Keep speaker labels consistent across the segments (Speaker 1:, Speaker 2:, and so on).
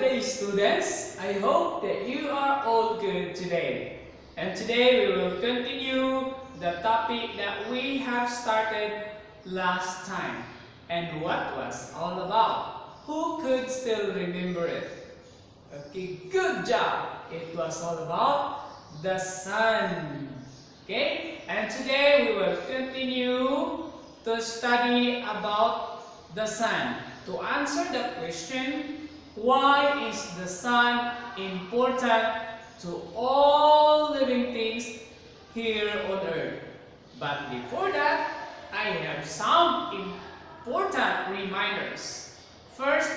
Speaker 1: day, students. I hope that you are all good today. And today we will continue the topic that we have started last time. And what was all about? Who could still remember it? Okay, good job. It was all about the sun. Okay, and today we will continue to study about the sun. To answer the question, why is the sun important to all living things here on earth? But before that, I have some important reminders. First,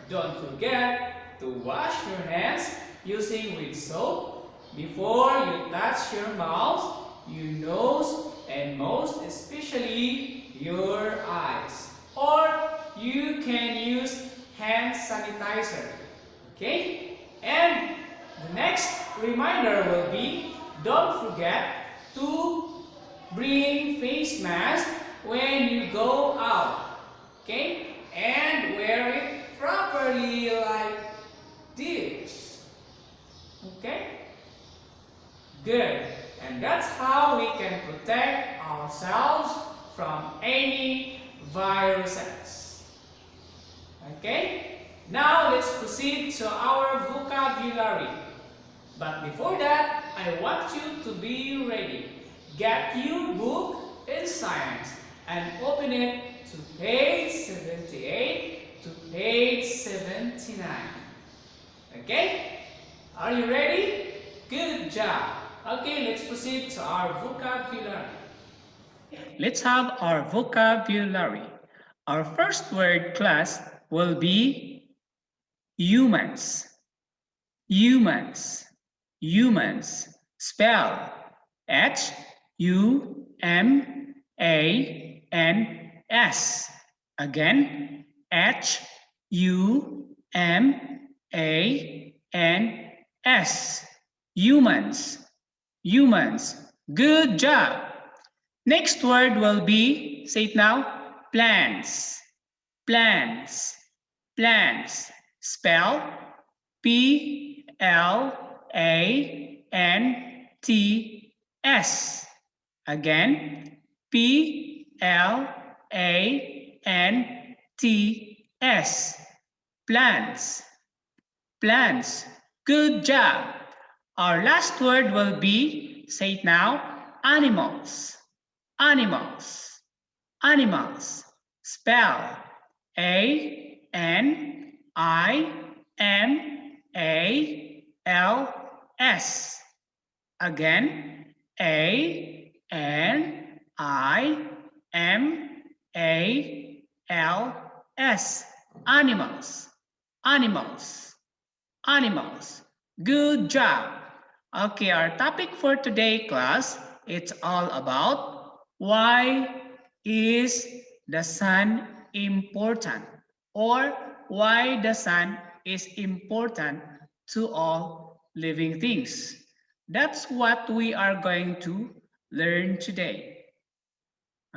Speaker 1: don't forget to wash your hands using with soap before you touch your mouth, your nose, and most especially your eyes. Or you can use hand sanitizer. Okay? And the next reminder will be, don't forget to bring face mask when you go out. Okay? And wear it properly like this. Okay? Good. And that's how we can protect ourselves from any viruses. Okay? Now let's proceed to our vocabulary. But before that, I want you to be ready. Get your book in science and open it to page 78 to page 79. Okay? Are you ready? Good job. Okay, let's proceed to our vocabulary. Let's have our vocabulary. Our first word, class, will be humans. Humans. Humans. Spell H-U-M-A-N-S. Again, H-U-M-A-N-S. Humans. Humans. Good job. Next word will be, say it now, plants. Plants. Plants. Spell P-L-A-N-T-S. Again, P-L-A-N-T-S. Plants. Plants. Good job. Our last word will be, say it now, animals. Animals. Animals. Spell A-N-I-M-A-L-S. Again, A-N-I-M-A-L-S. Animals. Animals. Animals. Good job. Okay, our topic for today, class, it's all about why is the sun important, or why the sun is important to all living things. That's what we are going to learn today.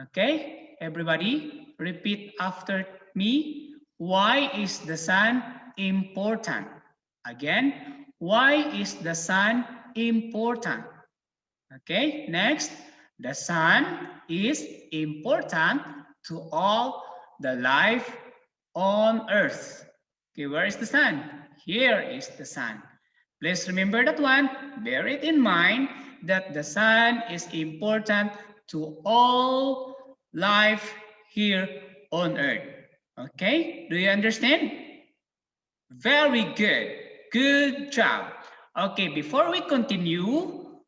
Speaker 1: Okay, everybody, repeat after me. Why is the sun important? Again, why is the sun important? Okay, next, the sun is important to all the life on earth. Okay, where is the sun? Here is the sun. Please remember that one. Bear it in mind that the sun is important to all life here on earth. Okay, do you understand? Very good. Good job. Okay, before we continue,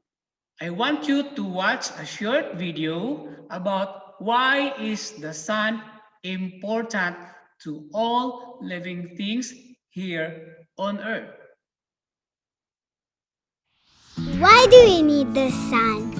Speaker 1: I want you to watch a short video about why is the sun important to all living things here on earth.
Speaker 2: Why do we need the sun?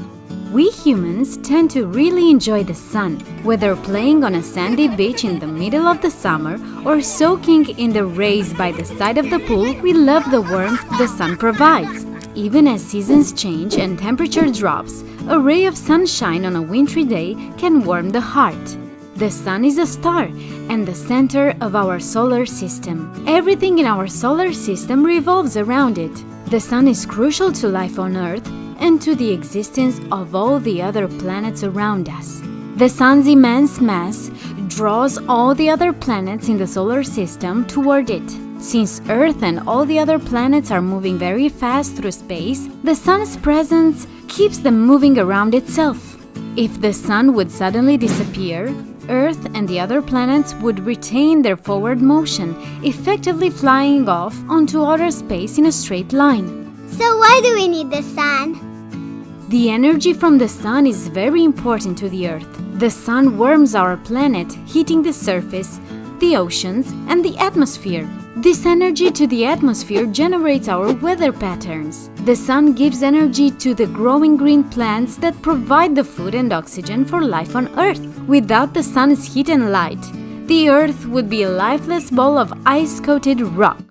Speaker 3: We humans tend to really enjoy the sun, whether playing on a sandy beach in the middle of the summer or soaking in the rays by the side of the pool. We love the warmth the sun provides. Even as seasons change and temperature drops, a ray of sunshine on a wintry day can warm the heart. The sun is a star and the center of our solar system. Everything in our solar system revolves around it. The sun is crucial to life on Earth and to the existence of all the other planets around us. The sun's immense mass draws all the other planets in the solar system toward it. Since Earth and all the other planets are moving very fast through space, the sun's presence keeps them moving around itself. If the sun would suddenly disappear, Earth and the other planets would retain their forward motion, effectively flying off onto outer space in a straight line.
Speaker 2: So why do we need the sun?
Speaker 3: The energy from the sun is very important to the Earth. The sun warms our planet, heating the surface, the oceans, and the atmosphere. This energy to the atmosphere generates our weather patterns. The sun gives energy to the growing green plants that provide the food and oxygen for life on Earth. Without the sun's heat and light, the Earth would be a lifeless ball of ice-coated rock.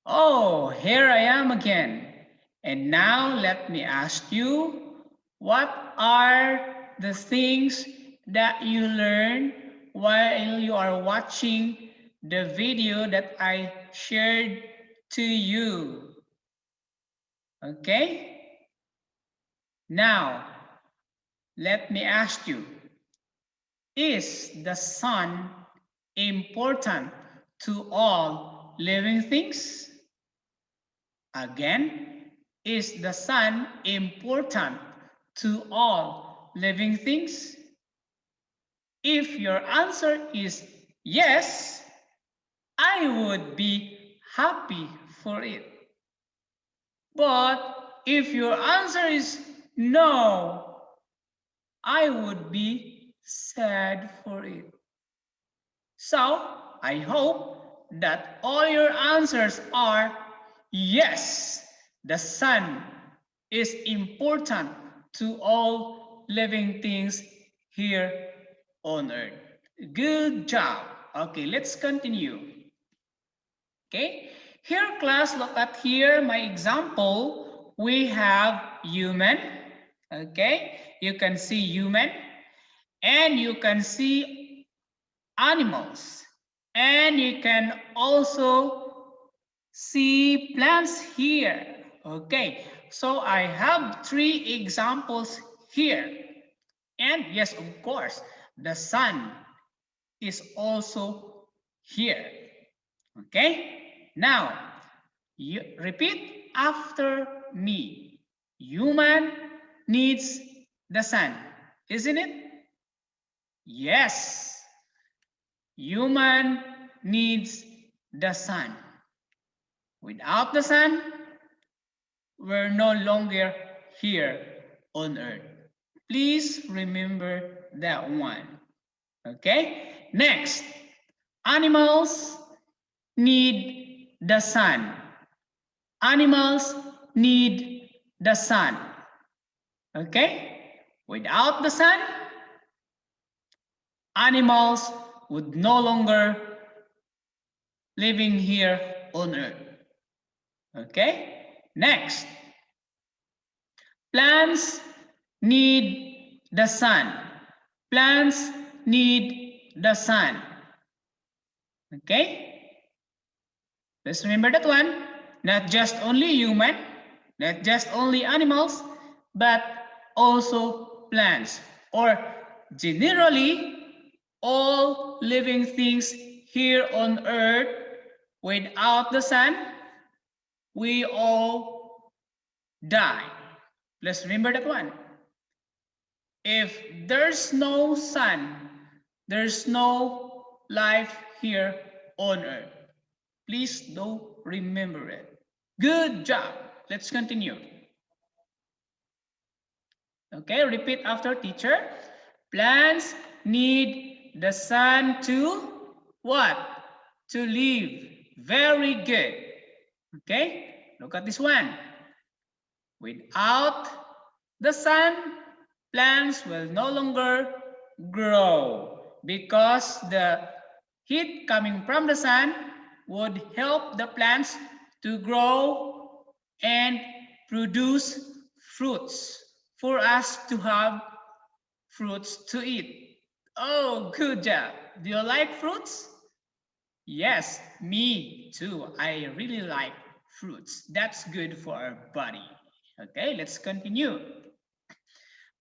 Speaker 1: Oh, here I am again. And now let me ask you, what are the things that you learn while you are watching the video that I shared to you? Okay? Now, let me ask you, is the sun important to all living things? Again, is the sun important to all living things? If your answer is yes, I would be happy for it. But if your answer is no, I would be sad for it. So, I hope that all your answers are yes, the sun is important to all living things here on earth. Good job. Okay, let's continue. Okay, here class, look at here my example. We have human. Okay, you can see human and you can see animals, and you can also see plants here. Okay, so I have 3 examples here. And yes, of course, the sun is also here. Okay, now you repeat after me. Human needs the sun, isn't it? Yes, human needs the sun. Without the sun, we're no longer here on earth. Please remember that one. Okay? Next, animals need the sun. Animals need the sun. Okay? Without the sun, animals would no longer living here on earth. Okay? Next, plants need the sun. Plants need the sun. Okay? Let's remember that one. Not just only human, not just only animals, but also plants, or generally all living things here on earth. Without the sun, we all die. Let's remember that one. If there's no sun, there's no life here on earth. Please do remember it. Good job. Let's continue. Okay, repeat after teacher. Plants need the sun to what? To live. Very good. Okay, look at this one. Without the sun, plants will no longer grow because the heat coming from the sun would help the plants to grow and produce fruits for us to have fruits to eat. Oh, good job. Do you like fruits? Yes, me too. I really like fruits. That's good for our body. Okay, let's continue.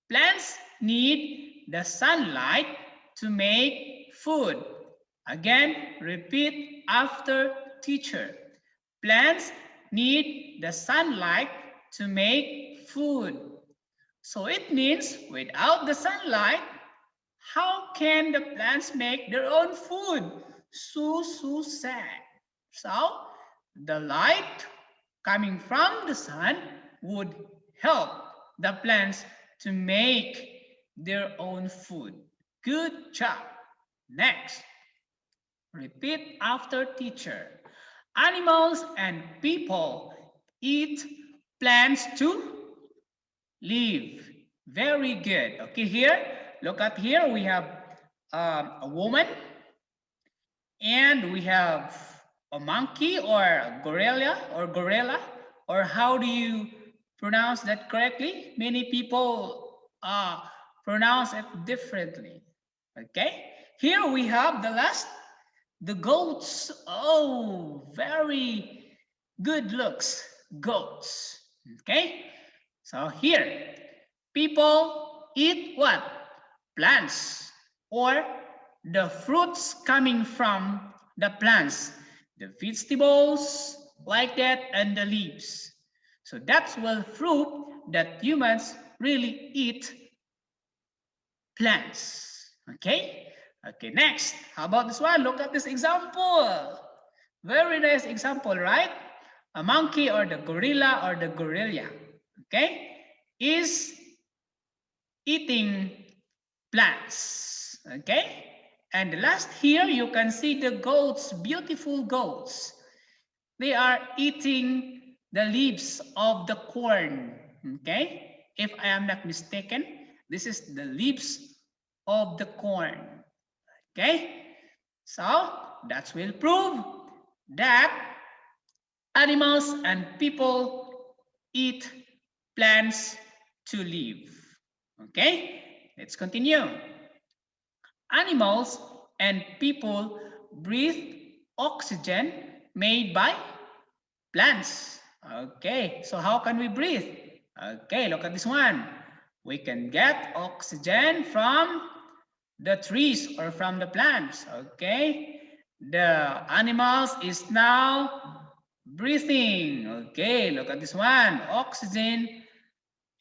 Speaker 1: Plants need the sunlight to make food. Again, repeat after teacher. Plants need the sunlight to make food. So it means without the sunlight, how can the plants make their own food? So sad. So the light coming from the sun would help the plants to make their own food. Good job. Next, repeat after teacher. Animals and people eat plants to live. Very good. Okay, here, look at here. We have a woman and we have a monkey or a gorilla, or how do you pronounce that correctly? Many people pronounce it differently. Okay, here we have the last, the goats. Oh, very good looks, goats. Okay, so here people eat what? Plants or the fruits coming from the plants, the vegetables like that, and the leaves. So that's will prove that humans really eat plants. Okay? Okay, next. How about this one? Look at this example. Very nice example, right? A monkey or the gorilla or the gorilla, okay, is eating plants. Okay, and last here you can see the goats, beautiful goats. They are eating the leaves of the corn. Okay, if I am not mistaken, this is the leaves of the corn. Okay, so that will prove that animals and people eat plants to live. Okay, let's continue. Animals and people breathe oxygen made by plants. Okay, so how can we breathe? Okay, look at this one. We can get oxygen from the trees or from the plants. Okay, the animals is now breathing. Okay, look at this one. Oxygen,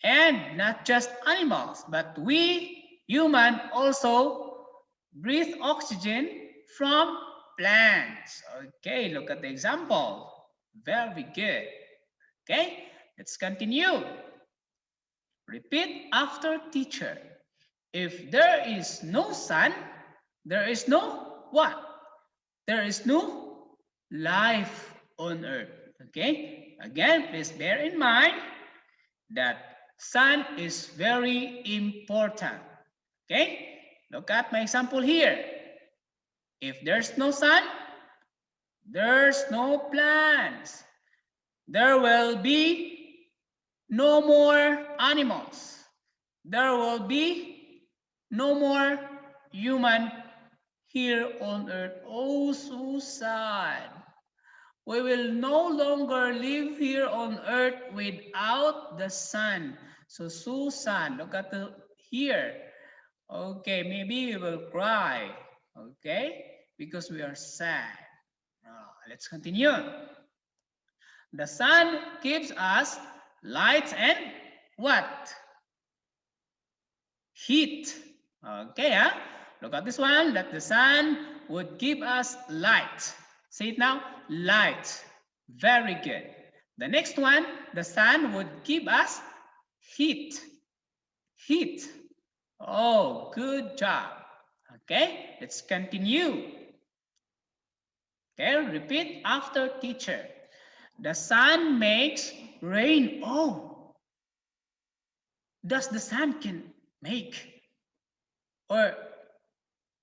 Speaker 1: and not just animals, but we human also breathe oxygen from plants. Okay, look at the example. Very good. Okay, let's continue. Repeat after teacher. If there is no sun, there is no what? There is no life on earth. Okay, again, please bear in mind that sun is very important. Okay, look at my example here. If there's no sun, there's no plants. There will be no more animals. There will be no more human here on earth. Oh, so sad. We will no longer live here on earth without the sun. So sad. Look at the here. Okay, maybe we will cry. Okay, because we are sad. Let's continue. The sun gives us light and what? Heat. Okay, look at this one, that the sun would give us light. Say it now, light. Very good. The next one, the sun would give us heat. Heat. Oh, good job. Okay, let's continue. Okay, repeat after teacher. The sun makes rain. Oh, does the sun can make, or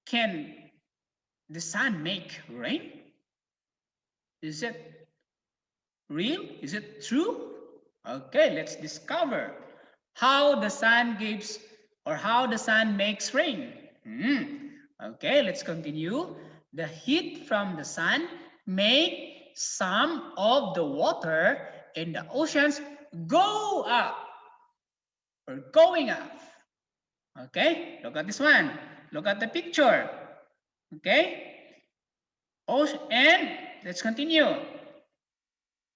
Speaker 1: can the sun make rain? Is it real? Is it true? Okay, let's discover how the sun gives or how the sun makes rain. Okay, let's continue. The heat from the sun make some of the water in the oceans go up or going up. Okay, look at this one. Look at the picture. Okay, and let's continue.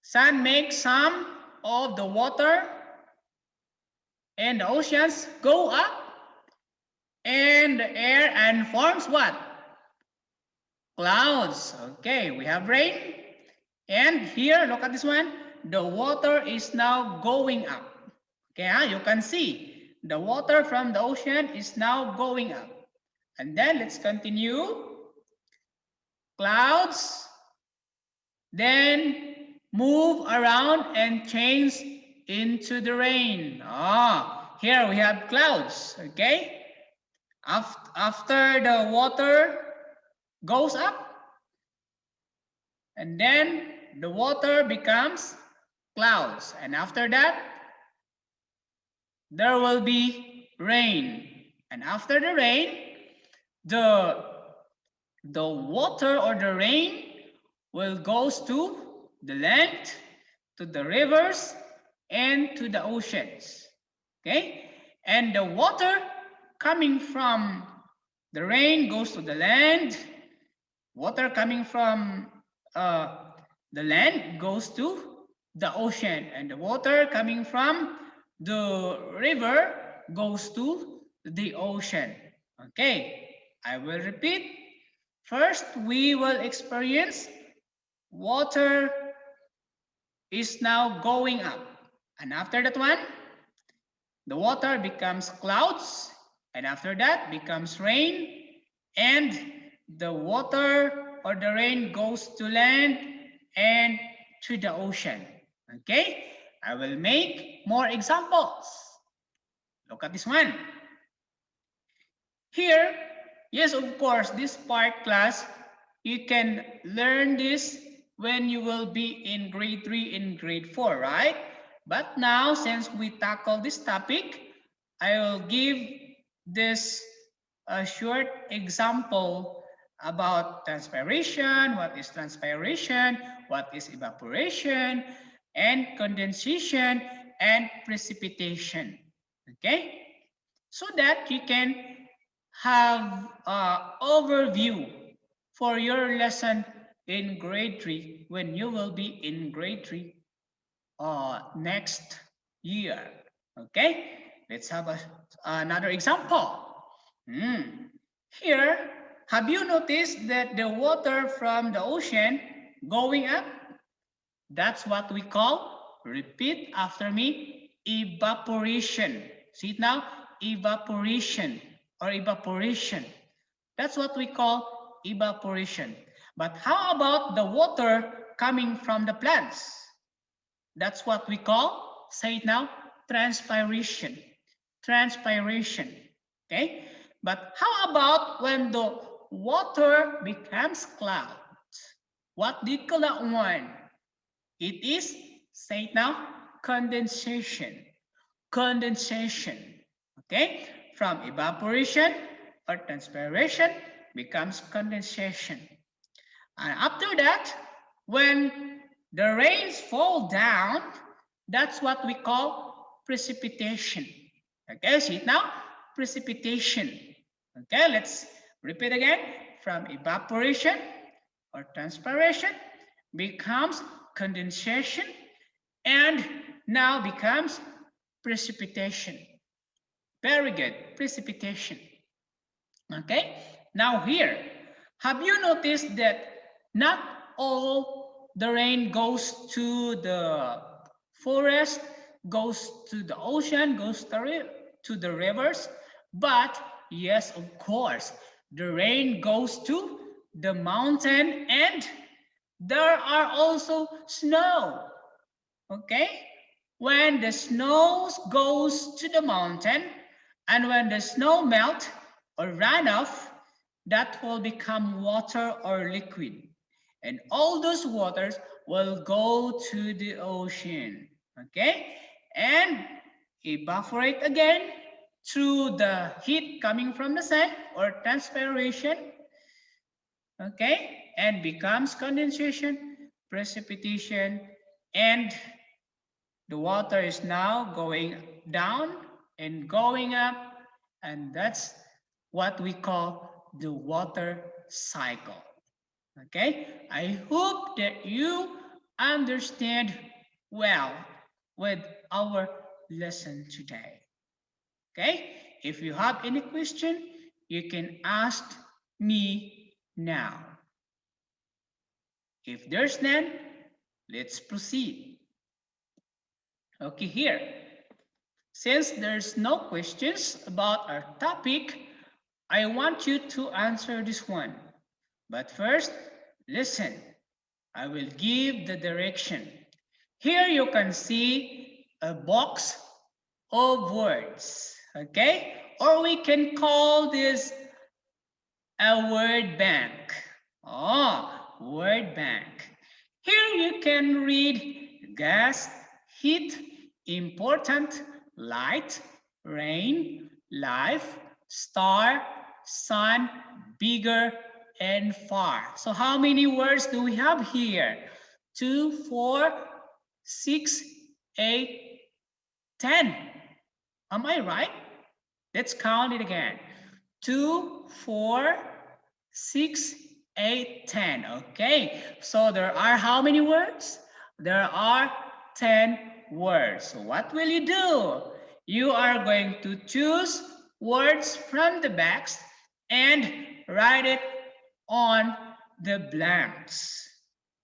Speaker 1: Sun makes some of the water and the oceans go up and the air and forms what? Clouds. Okay, we have rain. And here, look at this one. The water is now going up. Okay, you can see the water from the ocean is now going up. And then let's continue. Clouds then move around and change into the rain. Here we have clouds. Okay, after the water goes up, and then the water becomes clouds, and after that there will be rain, and after the rain the water or the rain will goes to the land, to the rivers, and to the oceans. Okay, and the water coming from the rain goes to the land. Water coming from the land goes to the ocean, and the water coming from the river goes to the ocean. Okay, I will repeat. First, we will experience water is now going up, and after that one, the water becomes clouds, and after that becomes rain, and the water or the rain goes to land and to the ocean. Okay, I will make more examples. Look at this one. Here, yes, of course, this part class, you can learn this when you will be in grade 3 and grade 4, right? But now, since we tackle this topic, I will give this a short example about transpiration, what is transpiration, what is evaporation, and condensation, and precipitation. Okay? So that you can have an overview for your lesson in grade 3 when you will be in grade 3 next year. Okay, let's have another example. Here, have you noticed that the water from the ocean going up? That's what we call, repeat after me, evaporation. See it now? Evaporation or evaporation. That's what we call evaporation. But how about the water coming from the plants? That's what we call, say it now, transpiration. Transpiration. Okay? But how about when the water becomes cloud? What do you call that one? It is, say it now, condensation. Condensation. Okay? From evaporation or transpiration becomes condensation. And after that, when the rains fall down, that's what we call precipitation. Okay, see it now? Precipitation. Okay, let's repeat again. From evaporation or transpiration becomes condensation and now becomes precipitation. Very good, precipitation. Okay, now here, have you noticed that not all the rain goes to the forest, goes to the ocean, goes to the rivers, but yes, of course, the rain goes to the mountain and there are also snow. Okay, when the snow goes to the mountain and when the snow melt or run off, that will become water or liquid, and all those waters will go to the ocean. Okay, and evaporate again through the heat coming from the sun or transpiration, okay, and becomes condensation, precipitation, and the water is now going down and going up, and that's what we call the water cycle. Okay, I hope that you understand well with our lesson today. Okay, if you have any question, you can ask me now. If there's none, let's proceed. Okay, here. Since there's no questions about our topic, I want you to answer this one. But first, listen. I will give the direction. Here you can see a box of words, okay? Or we can call this a word bank. Oh, word bank. Here you can read gas, heat, important, light, rain, life, star, sun, bigger, and far. So how many words do we have here? 2, 4, 6, 8, 10. Am I right? Let's count it again. 2, 4, 6, 8, 10. Okay, so there are how many words? There are 10 words. So what will you do? You are going to choose words from the box and write it on the blanks.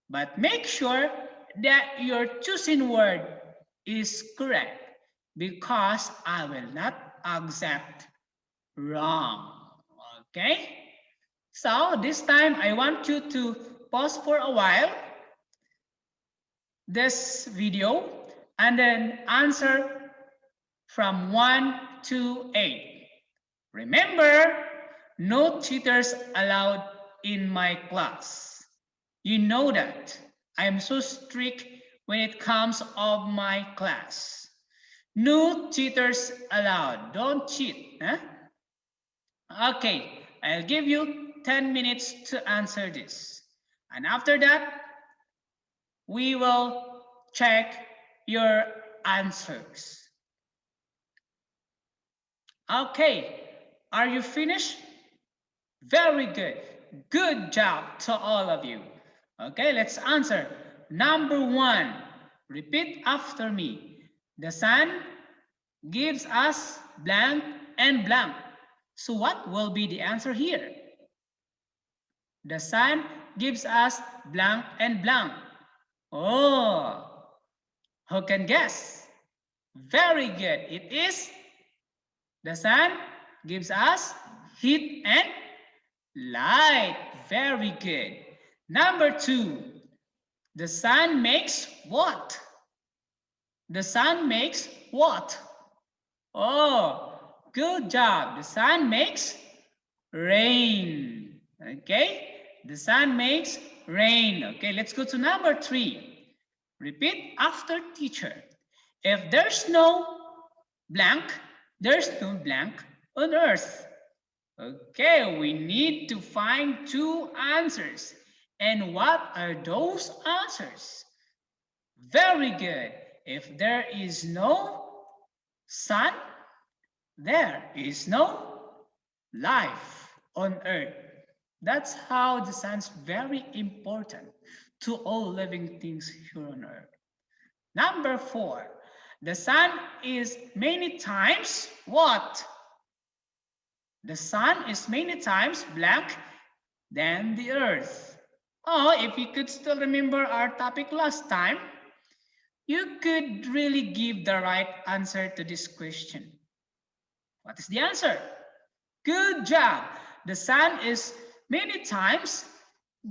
Speaker 1: But make sure that your choosing word is correct because I will not accept wrong. Okay? So this time I want you to pause for a while this video and then answer from 1 to 8. Remember, no cheaters allowed in my class. You know that. I'm so strict when it comes of my class. No cheaters allowed. Don't cheat. Huh? Okay, I'll give you 10 minutes to answer this. And after that, we will check your answers. Okay, are you finished? Very good. Good job to all of you. Okay, let's answer. Number 1, repeat after me. The sun gives us blank and blank. So what will be the answer here? The sun gives us blank and blank. Oh, who can guess? Very good. It is the sun gives us heat and light. Very good. Number 2, the sun makes what? The sun makes what? Oh, good job. The sun makes rain. Okay, the sun makes rain. Okay, let's go to number 3. Repeat after teacher. If there's no blank, there's no blank on earth. Okay, we need to find 2 answers. And what are those answers? Very good. If there is no sun, there is no life on earth. That's how the sun's very important to all living things here on earth. Number 4, the sun is many times what? The sun is many times blank than the earth. Oh, if you could still remember our topic last time, you could really give the right answer to this question. What is the answer? Good job. The sun is many times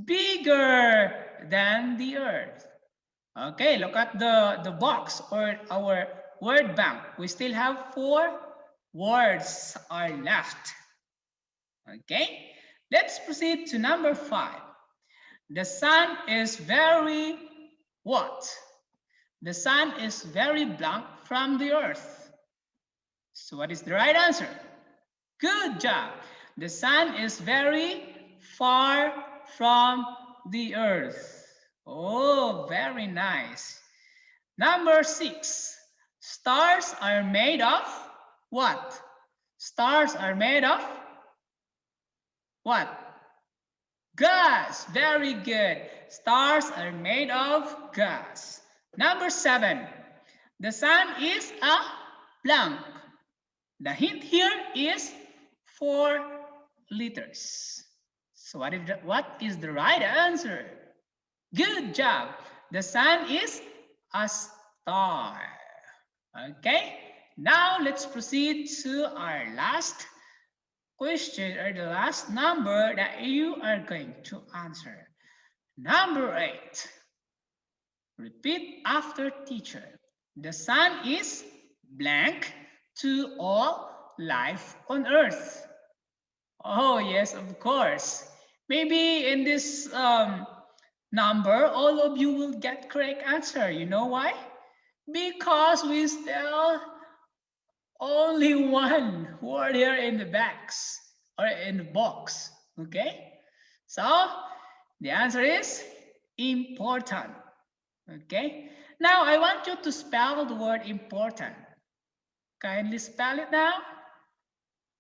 Speaker 1: bigger than the earth. Okay, look at the box or our word bank. We still have 4 words are left. Okay, let's proceed to number 5. The sun is very what? The sun is very blank from the earth. So what is the right answer? Good job. The sun is very far from the earth. Oh, very nice. Number 6. Stars are made of what? Stars are made of what? Gas. Very good. Stars are made of gas. Number 7. The sun is a blank. The hint here is 4 liters. So what is the right answer? Good job. The sun is a star. Okay. Now let's proceed to our last question, or the last number that you are going to answer. Number 8. Repeat after teacher. The sun is blank to all life on earth. Oh, yes, of course. Maybe in this number, all of you will get correct answer. You know why? Because we still only one who are there in the box or in the box. Okay? So the answer is important. Okay? Now I want you to spell the word important. Kindly spell it now.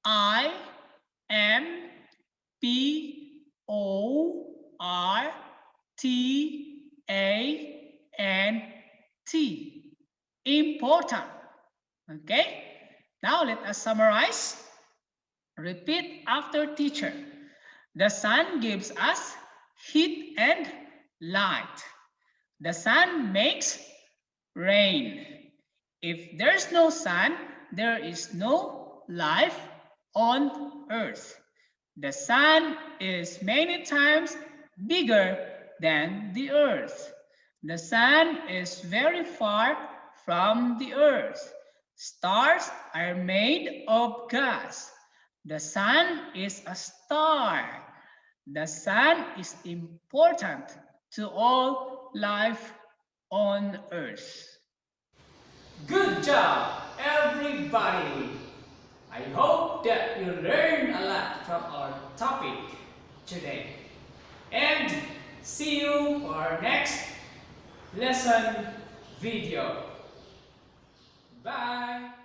Speaker 1: IMPORTANT. Important. Okay? Now let us summarize. Repeat after teacher. The sun gives us heat and light. The sun makes rain. If there's no sun, there is no life on earth. The sun is many times bigger than the earth. The sun is very far from the earth. Stars are made of gas. The sun is a star. The sun is important to all life on earth. Good job, everybody! I hope that you learned a lot from our topic today. And see you for our next lesson video. Bye!